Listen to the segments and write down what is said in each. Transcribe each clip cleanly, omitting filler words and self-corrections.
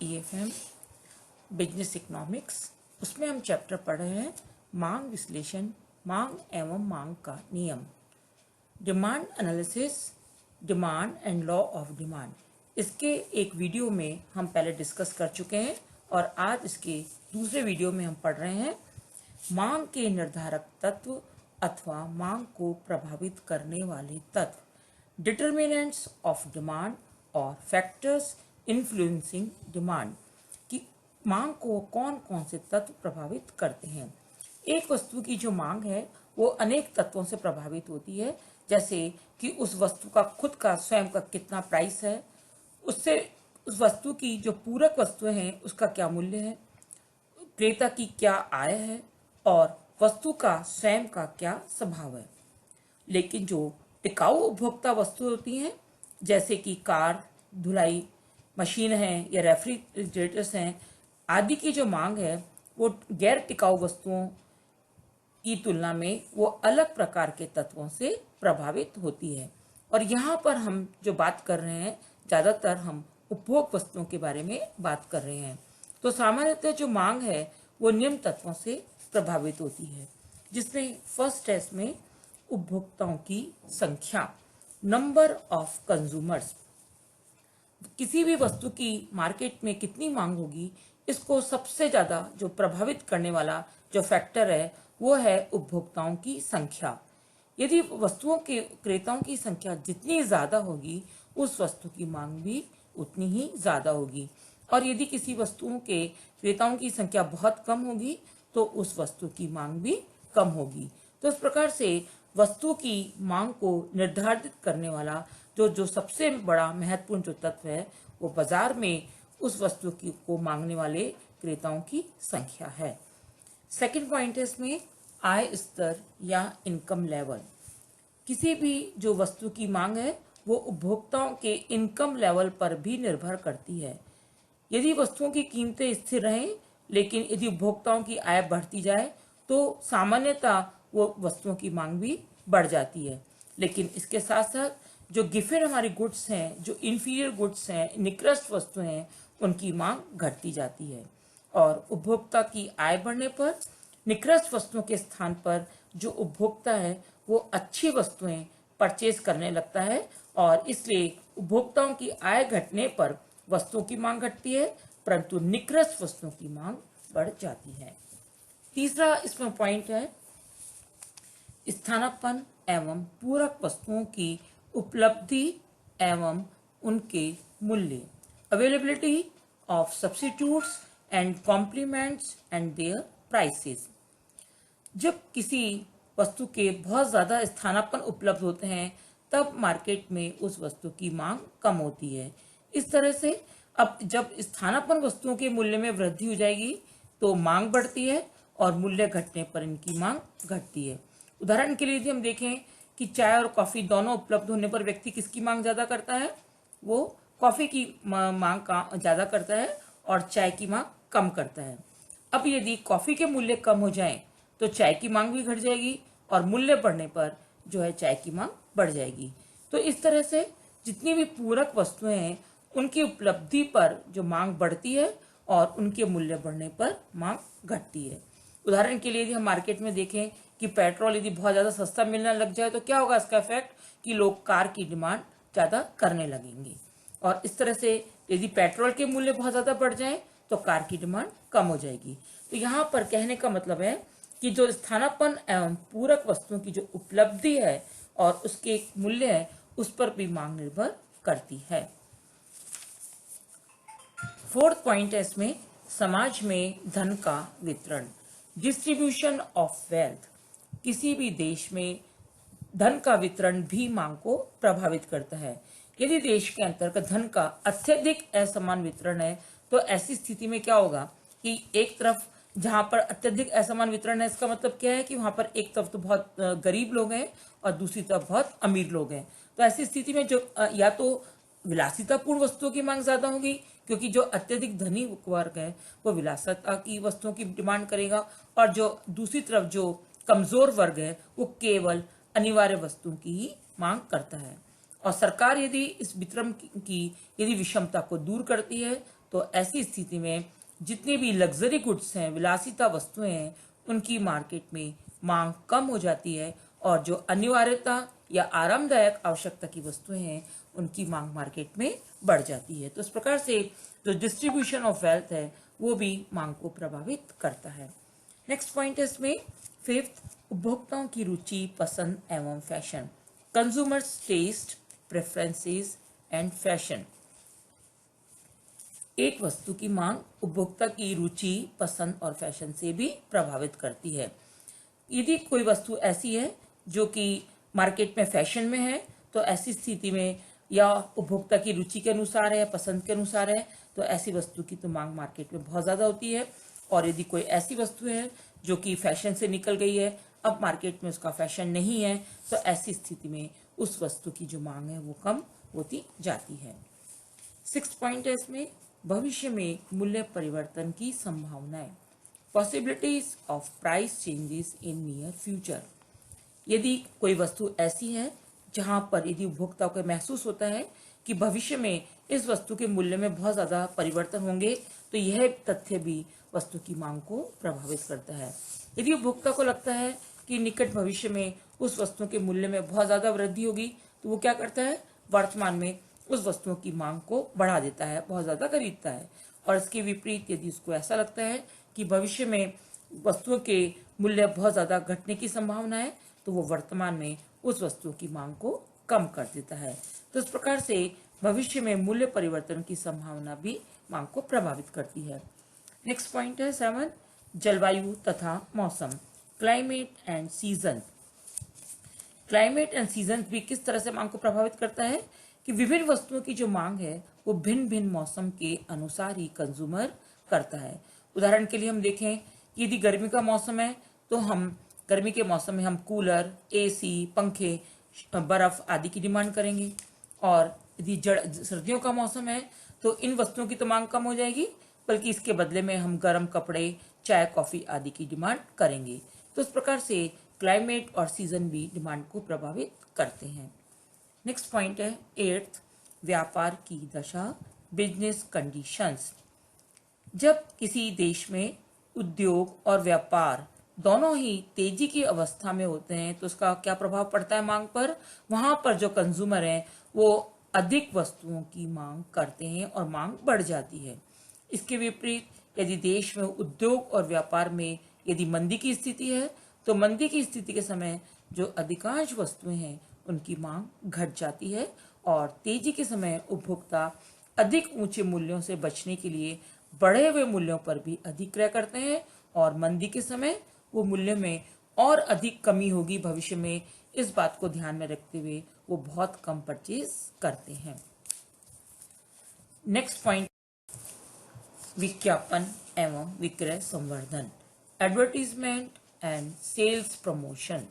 EFM business economics, उसमें हम chapter पढ़ रहे हैं मांग विश्लेषण, मांग एवं मांग का नियम, demand analysis, demand and law of demand. इसके एक वीडियो में हम पहले डिस्कस कर चुके हैं और आज इसके दूसरे वीडियो में हम पढ़ रहे हैं मांग के निर्धारक तत्व अथवा मांग को प्रभावित करने वाले तत्व, डिटर्मिनेंट्स ऑफ डिमांड और फैक्टर्स इन्फ्लुएंसिंग डिमांड, कि मांग को कौन कौन से तत्व प्रभावित करते हैं। एक वस्तु की जो मांग है वो अनेक तत्वों से प्रभावित होती है, जैसे कि उस वस्तु का खुद का स्वयं का कितना प्राइस है, उससे उस वस्तु की जो पूरक वस्तुएं हैं उसका क्या मूल्य है, क्रेता की क्या आय है और वस्तु का स्वयं का क्या स्वभाव है। लेकिन जो टिकाऊ उपभोक्ता वस्तु होती हैं, जैसे कि कार, धुलाई मशीन है या रेफ्रिजरेटर्स हैं आदि की जो मांग है वो गैर टिकाऊ वस्तुओं की तुलना में वो अलग प्रकार के तत्वों से प्रभावित होती है। और यहाँ पर हम जो बात कर रहे हैं ज़्यादातर हम उपभोग वस्तुओं के बारे में बात कर रहे हैं। तो सामान्यतः जो मांग है वो निम्न तत्वों से प्रभावित होती है, जिसमें फर्स्ट है इसमें उपभोक्ताओं की संख्या, नंबर ऑफ कंज्यूमर्स। किसी भी वस्तु की मार्केट में कितनी मांग होगी, इसको सबसे ज़्यादा जो प्रभावित करने वाला जो फैक्टर है वो है उपभोक्ताओं की संख्या। यदि वस्तुओं के क्रेताओं की संख्या जितनी ज़्यादा होगी उस वस्तु की मांग भी उतनी ही ज़्यादा होगी, और यदि किसी वस्तुओं के क्रेताओं की संख्या बहुत कम होगी तो उस वस्तु की मांग भी कम होगी। तो इस प्रकार से वस्तु की मांग को निर्धारित करने वाला जो सबसे बड़ा महत्वपूर्ण जो तत्व है वो बाजार में उस वस्तु की को मांगने वाले क्रेताओं की संख्या है। सेकंड पॉइंट है इसमें आय स्तर या इनकम लेवल। किसी भी जो वस्तु की मांग है वो उपभोक्ताओं के इनकम लेवल पर भी निर्भर करती है। यदि वस्तुओं की कीमतें स्थिर रहें लेकिन यदि उपभोक्ताओं की आय बढ़ती जाए तो सामान्यतः वो वस्तुओं की मांग भी बढ़ जाती है। लेकिन इसके साथ साथ जो गिफिन हमारी गुड्स हैं, जो इंफीरियर गुड्स हैं, निकृष्ट वस्तुएं हैं, उनकी मांग घटती जाती है। और उपभोक्ता की आय बढ़ने पर निकृष्ट वस्तुओं के स्थान पर जो उपभोक्ता है वो अच्छी वस्तुएं परचेज करने लगता है, और इसलिए उपभोक्ताओं की आय घटने पर वस्तुओं की मांग घटती है परंतु निकृष्ट वस्तुओं की मांग बढ़ जाती है। तीसरा इसमें पॉइंट है स्थानापन्न एवं पूरक वस्तुओं की उपलब्धि एवं उनके मूल्य, availability of substitutes and complements and their prices. जब किसी वस्तु के बहुत ज़्यादा स्थानापन्न उपलब्ध होते हैं तब मार्केट में उस वस्तु की मांग कम होती है। इस तरह से अब जब स्थानापन्न वस्तुओं के मूल्य में वृद्धि हो जाएगी तो मांग बढ़ती है और मूल्य घटने पर इनकी मांग घटती है। उदाहरण के लिए यदि हम देखें कि चाय और कॉफ़ी दोनों उपलब्ध होने पर व्यक्ति किसकी मांग ज़्यादा करता है, वो कॉफ़ी की मांग का ज़्यादा करता है और चाय की मांग कम करता है। अब यदि कॉफ़ी के मूल्य कम हो जाएं तो चाय की मांग भी घट जाएगी और मूल्य बढ़ने पर जो है चाय की मांग बढ़ जाएगी। तो इस तरह से जितनी भी पूरक वस्तुएं हैं उनकी उपलब्धि पर जो मांग बढ़ती है और उनके मूल्य बढ़ने पर मांग घटती है। उदाहरण के लिए यदि हम मार्केट में देखें कि पेट्रोल यदि बहुत ज़्यादा सस्ता मिलने लग जाए तो क्या होगा इसका इफेक्ट, कि लोग कार की डिमांड ज़्यादा करने लगेंगे, और इस तरह से यदि पेट्रोल के मूल्य बहुत ज़्यादा बढ़ जाए तो कार की डिमांड कम हो जाएगी। तो यहाँ पर कहने का मतलब है कि जो स्थानापन्न एवं पूरक वस्तुओं की जो उपलब्धि है और उसके मूल्य है उस पर भी मांग निर्भर करती है। फोर्थ पॉइंट है इसमें समाज में धन का वितरण, डिस्ट्रीब्यूशन ऑफ वेल्थ। किसी भी देश में धन का वितरण भी मांग को प्रभावित करता है। यदि देश के अंतर्गत धन का अत्यधिक असमान वितरण है तो ऐसी स्थिति में क्या होगा कि एक तरफ जहां पर अत्यधिक असमान वितरण है, इसका मतलब क्या है कि वहां पर एक तरफ तो बहुत गरीब लोग हैं और दूसरी तरफ बहुत अमीर लोग हैं। तो ऐसी स्थिति में जो या तो विलासितापूर्ण वस्तुओं की मांग ज्यादा होगी, क्योंकि जो अत्यधिक धनी वर्ग है वो विलासिता की वस्तुओं की डिमांड करेगा, और जो दूसरी तरफ जो कमजोर वर्ग है वो केवल अनिवार्य वस्तुओं की ही मांग करता है। और सरकार यदि इस वितरण की यदि विषमता को दूर करती है तो ऐसी स्थिति में जितने भी लग्जरी गुड्स हैं, विलासिता वस्तुएं हैं, उनकी मार्केट में मांग कम हो जाती है और जो अनिवार्यता या आरामदायक आवश्यकता की वस्तुएं हैं उनकी मांग मार्केट में बढ़ जाती है। तो इस प्रकार से जो डिस्ट्रीब्यूशन ऑफ वेल्थ है वो भी मांग को प्रभावित करता है। नेक्स्ट पॉइंट है इसमें फिफ्थ, उपभोक्ताओं की रुचि, पसंद एवं fashion, consumers taste, preferences and fashion. एक वस्तु की मांग उपभोक्ता की रुचि, पसंद और फैशन से भी प्रभावित करती है। यदि कोई वस्तु ऐसी है जो कि मार्केट में फैशन में है तो ऐसी स्थिति में या उपभोक्ता की रुचि के अनुसार है या पसंद के अनुसार है तो ऐसी वस्तु की तो मांग मार्केट में बहुत ज़्यादा होती है। और यदि कोई ऐसी वस्तु है जो कि फैशन से निकल गई है, अब मार्केट में उसका फैशन नहीं है, तो ऐसी स्थिति में उस वस्तु की जो मांग है वो कम होती जाती है। सिक्स्थ पॉइंट है इसमें भविष्य में मूल्य परिवर्तन की संभावनाएं, possibilities of price changes in near future. यदि कोई वस्तु ऐसी है जहां पर यदि उपभोक्ता को महसूस होता है कि भविष्य में इस वस्तु के मूल्य में बहुत ज़्यादा परिवर्तन होंगे, तो यह तथ्य भी वस्तु की मांग को प्रभावित करता है। यदि उपभोक्ता को लगता है कि निकट भविष्य में उस वस्तु के मूल्य में बहुत ज़्यादा वृद्धि होगी, तो वो क्या करता है, वर्तमान में उस वस्तुओं की मांग को बढ़ा देता है, बहुत ज़्यादा खरीदता है। और इसके विपरीत यदि उसको ऐसा लगता है कि भविष्य में वस्तुओं के मूल्य बहुत ज़्यादा घटने की संभावना है, तो वो वर्तमान में उस वस्तु की मांग को कम कर देता है। तो इस प्रकार से भविष्य में मूल्य परिवर्तन की संभावना भी मांग को प्रभावित करती है। नेक्स्ट पॉइंट है 7, जलवायु तथा मौसम, climate and season. Climate and season भी किस तरह से मांग को प्रभावित करता है कि विभिन्न वस्तुओं की जो मांग है वो भिन्न भिन्न मौसम के अनुसार ही कंज्यूमर करता है। उदाहरण के लिए हम देखें कि यदि गर्मी का मौसम है तो हम गर्मी के मौसम में हम कूलर, एसी, पंखे, बर्फ आदि की डिमांड करेंगे। और यदि सर्दियों का मौसम है तो इन वस्तुओं की तो मांग कम हो जाएगी, बल्कि इसके बदले में हम गर्म कपड़े, चाय, कॉफी आदि की डिमांड करेंगे। तो इस प्रकार से क्लाइमेट और सीजन भी डिमांड को प्रभावित करते हैं। नेक्स्ट पॉइंट है 8th, व्यापार की दशा, बिजनेस कंडीशंस। जब किसी देश में उद्योग और व्यापार दोनों ही तेजी की अवस्था में होते हैं तो उसका क्या प्रभाव पड़ता है मांग पर। वहां पर जो कंज्यूमर हैं वो अधिक वस्तुओं की मांग करते हैं और मांग बढ़ जाती है। इसके विपरीत यदि देश में उद्योग और व्यापार में यदि मंदी की स्थिति है तो मंदी की स्थिति के समय जो अधिकांश वस्तुएं हैं उनकी मांग घट जाती है और तेजी के समय उपभोक्ता अधिक ऊंचे मूल्यों से बचने के लिए बढ़े हुए मूल्यों पर भी अधिक क्रय करते हैं और मंदी के समय वो मूल्य में और अधिक कमी होगी भविष्य में, इस बात को ध्यान में रखते हुए वो बहुत कम परचेज करते हैं। नेक्स्ट पॉइंट, विज्ञापन एवं विक्रय संवर्धन, एडवर्टीजमेंट एंड सेल्स प्रमोशन।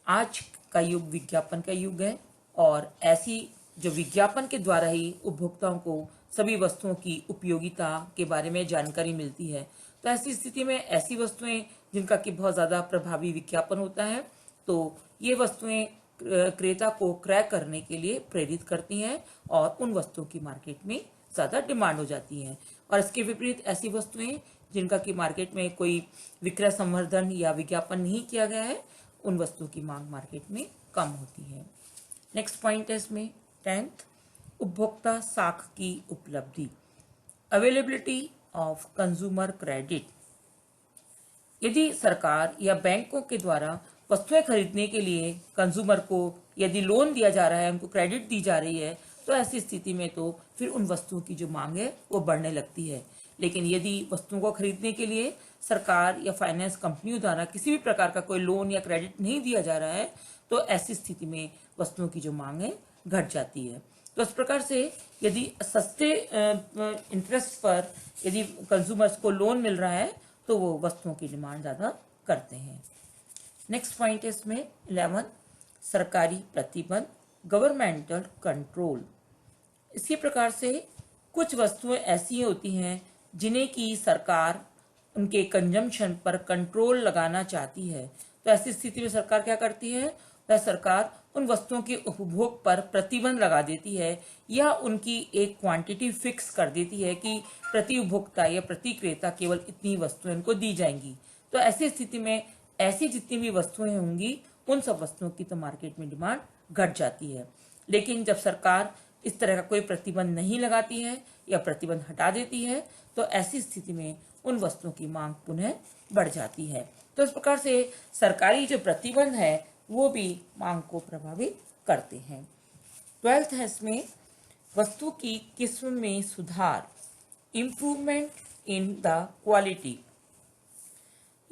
आज का युग विज्ञापन का युग है और ऐसी जो विज्ञापन के द्वारा ही उपभोक्ताओं को सभी वस्तुओं की उपयोगिता के बारे में जानकारी मिलती है। तो ऐसी स्थिति में ऐसी वस्तुएं जिनका कि बहुत ज़्यादा प्रभावी विज्ञापन होता है तो ये वस्तुएं क्रेता को क्रय करने के लिए प्रेरित करती हैं और उन वस्तुओं की मार्केट में ज़्यादा डिमांड हो जाती है। और इसके विपरीत ऐसी वस्तुएं जिनका कि मार्केट में कोई विक्रय संवर्धन या विज्ञापन नहीं किया गया है, उन वस्तुओं की मांग मार्केट में कम होती है। नेक्स्ट पॉइंट है इसमें 10th, उपभोक्ता साख की उपलब्धि, अवेलेबिलिटी ऑफ कंज्यूमर क्रेडिट। यदि सरकार या बैंकों के द्वारा वस्तुएं खरीदने के लिए कंज्यूमर को यदि लोन दिया जा रहा है, उनको क्रेडिट दी जा रही है, तो ऐसी स्थिति में तो फिर उन वस्तुओं की जो मांग है वो बढ़ने लगती है। लेकिन यदि वस्तुओं को खरीदने के लिए सरकार या फाइनेंस कंपनियों द्वारा किसी भी प्रकार का कोई लोन या क्रेडिट नहीं दिया जा रहा है तो ऐसी स्थिति में वस्तुओं की जो मांग है घट जाती है। तो इस प्रकार से यदि सस्ते इंटरेस्ट पर यदि कंज्यूमर्स को लोन मिल रहा है तो वो वस्तुओं की डिमांड ज़्यादा करते हैं। नेक्स्ट पॉइंट है इसमें 11, सरकारी प्रतिबंध, गवर्नमेंटल कंट्रोल। इसी प्रकार से कुछ वस्तुएं ऐसी होती हैं जिन्हें की सरकार उनके कंजम्पशन पर कंट्रोल लगाना चाहती है। तो ऐसी स्थिति में सरकार क्या करती है, वह सरकार उन वस्तुओं के उपभोग पर प्रतिबंध लगा देती है या उनकी एक क्वांटिटी फिक्स कर देती है कि प्रति उपभोक्ता या प्रति क्रेता केवल इतनी वस्तुएं उनको दी जाएंगी। तो ऐसी स्थिति में ऐसी जितनी भी वस्तुएं होंगी उन सब वस्तुओं की तो मार्केट में डिमांड घट जाती है। लेकिन जब सरकार इस तरह का कोई प्रतिबंध नहीं लगाती है या प्रतिबंध हटा देती है तो ऐसी स्थिति में उन वस्तुओं की मांग पुनः बढ़ जाती है। तो इस प्रकार से सरकारी जो प्रतिबंध है वो भी मांग को प्रभावित करते हैं। 12th है इसमें वस्तु की किस्म में सुधार, इम्प्रूवमेंट इन द क्वालिटी।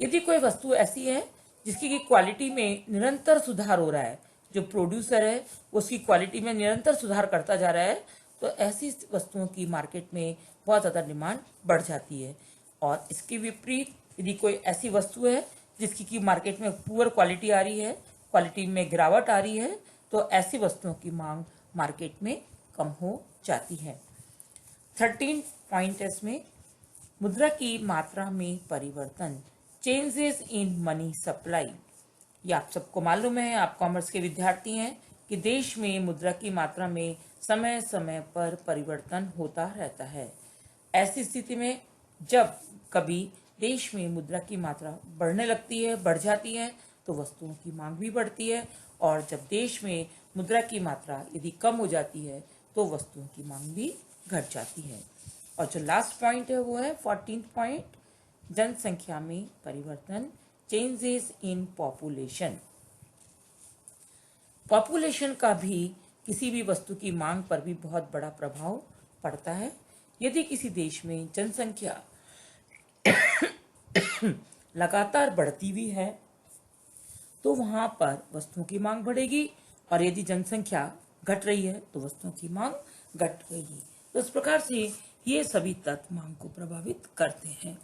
यदि कोई वस्तु ऐसी है जिसकी की क्वालिटी में निरंतर सुधार हो रहा है, जो प्रोड्यूसर है उसकी क्वालिटी में निरंतर सुधार करता जा रहा है, तो ऐसी वस्तुओं की मार्केट में बहुत ज़्यादा डिमांड बढ़ जाती है। और इसके विपरीत यदि कोई ऐसी वस्तु है जिसकी की मार्केट में पुअर क्वालिटी आ रही है, क्वालिटी में गिरावट आ रही है, तो ऐसी वस्तुओं की मांग मार्केट में कम हो जाती है। 13 पॉइंट इसमें मुद्रा की मात्रा में परिवर्तन, चेंजेस इन मनी सप्लाई। ये आप सबको मालूम है, आप कॉमर्स के विद्यार्थी हैं, कि देश में मुद्रा की मात्रा में समय समय पर परिवर्तन होता रहता है। ऐसी स्थिति में जब कभी देश में मुद्रा की मात्रा बढ़ने लगती है, बढ़ जाती है, तो वस्तुओं की मांग भी बढ़ती है। और जब देश में मुद्रा की मात्रा यदि कम हो जाती है तो वस्तुओं की मांग भी घट जाती है। और जो लास्ट पॉइंट है वो है 14th पॉइंट, जनसंख्या में परिवर्तन, चेंजेस इन पॉपुलेशन। पॉपुलेशन का भी किसी भी वस्तु की मांग पर भी बहुत बड़ा प्रभाव पड़ता है। यदि किसी देश में जनसंख्या लगातार बढ़ती हुई है तो वहां पर वस्तुओं की मांग बढ़ेगी, और यदि जनसंख्या घट रही है तो वस्तुओं की मांग घट रहेगी। तो इस प्रकार से ये सभी तत्व मांग को प्रभावित करते हैं।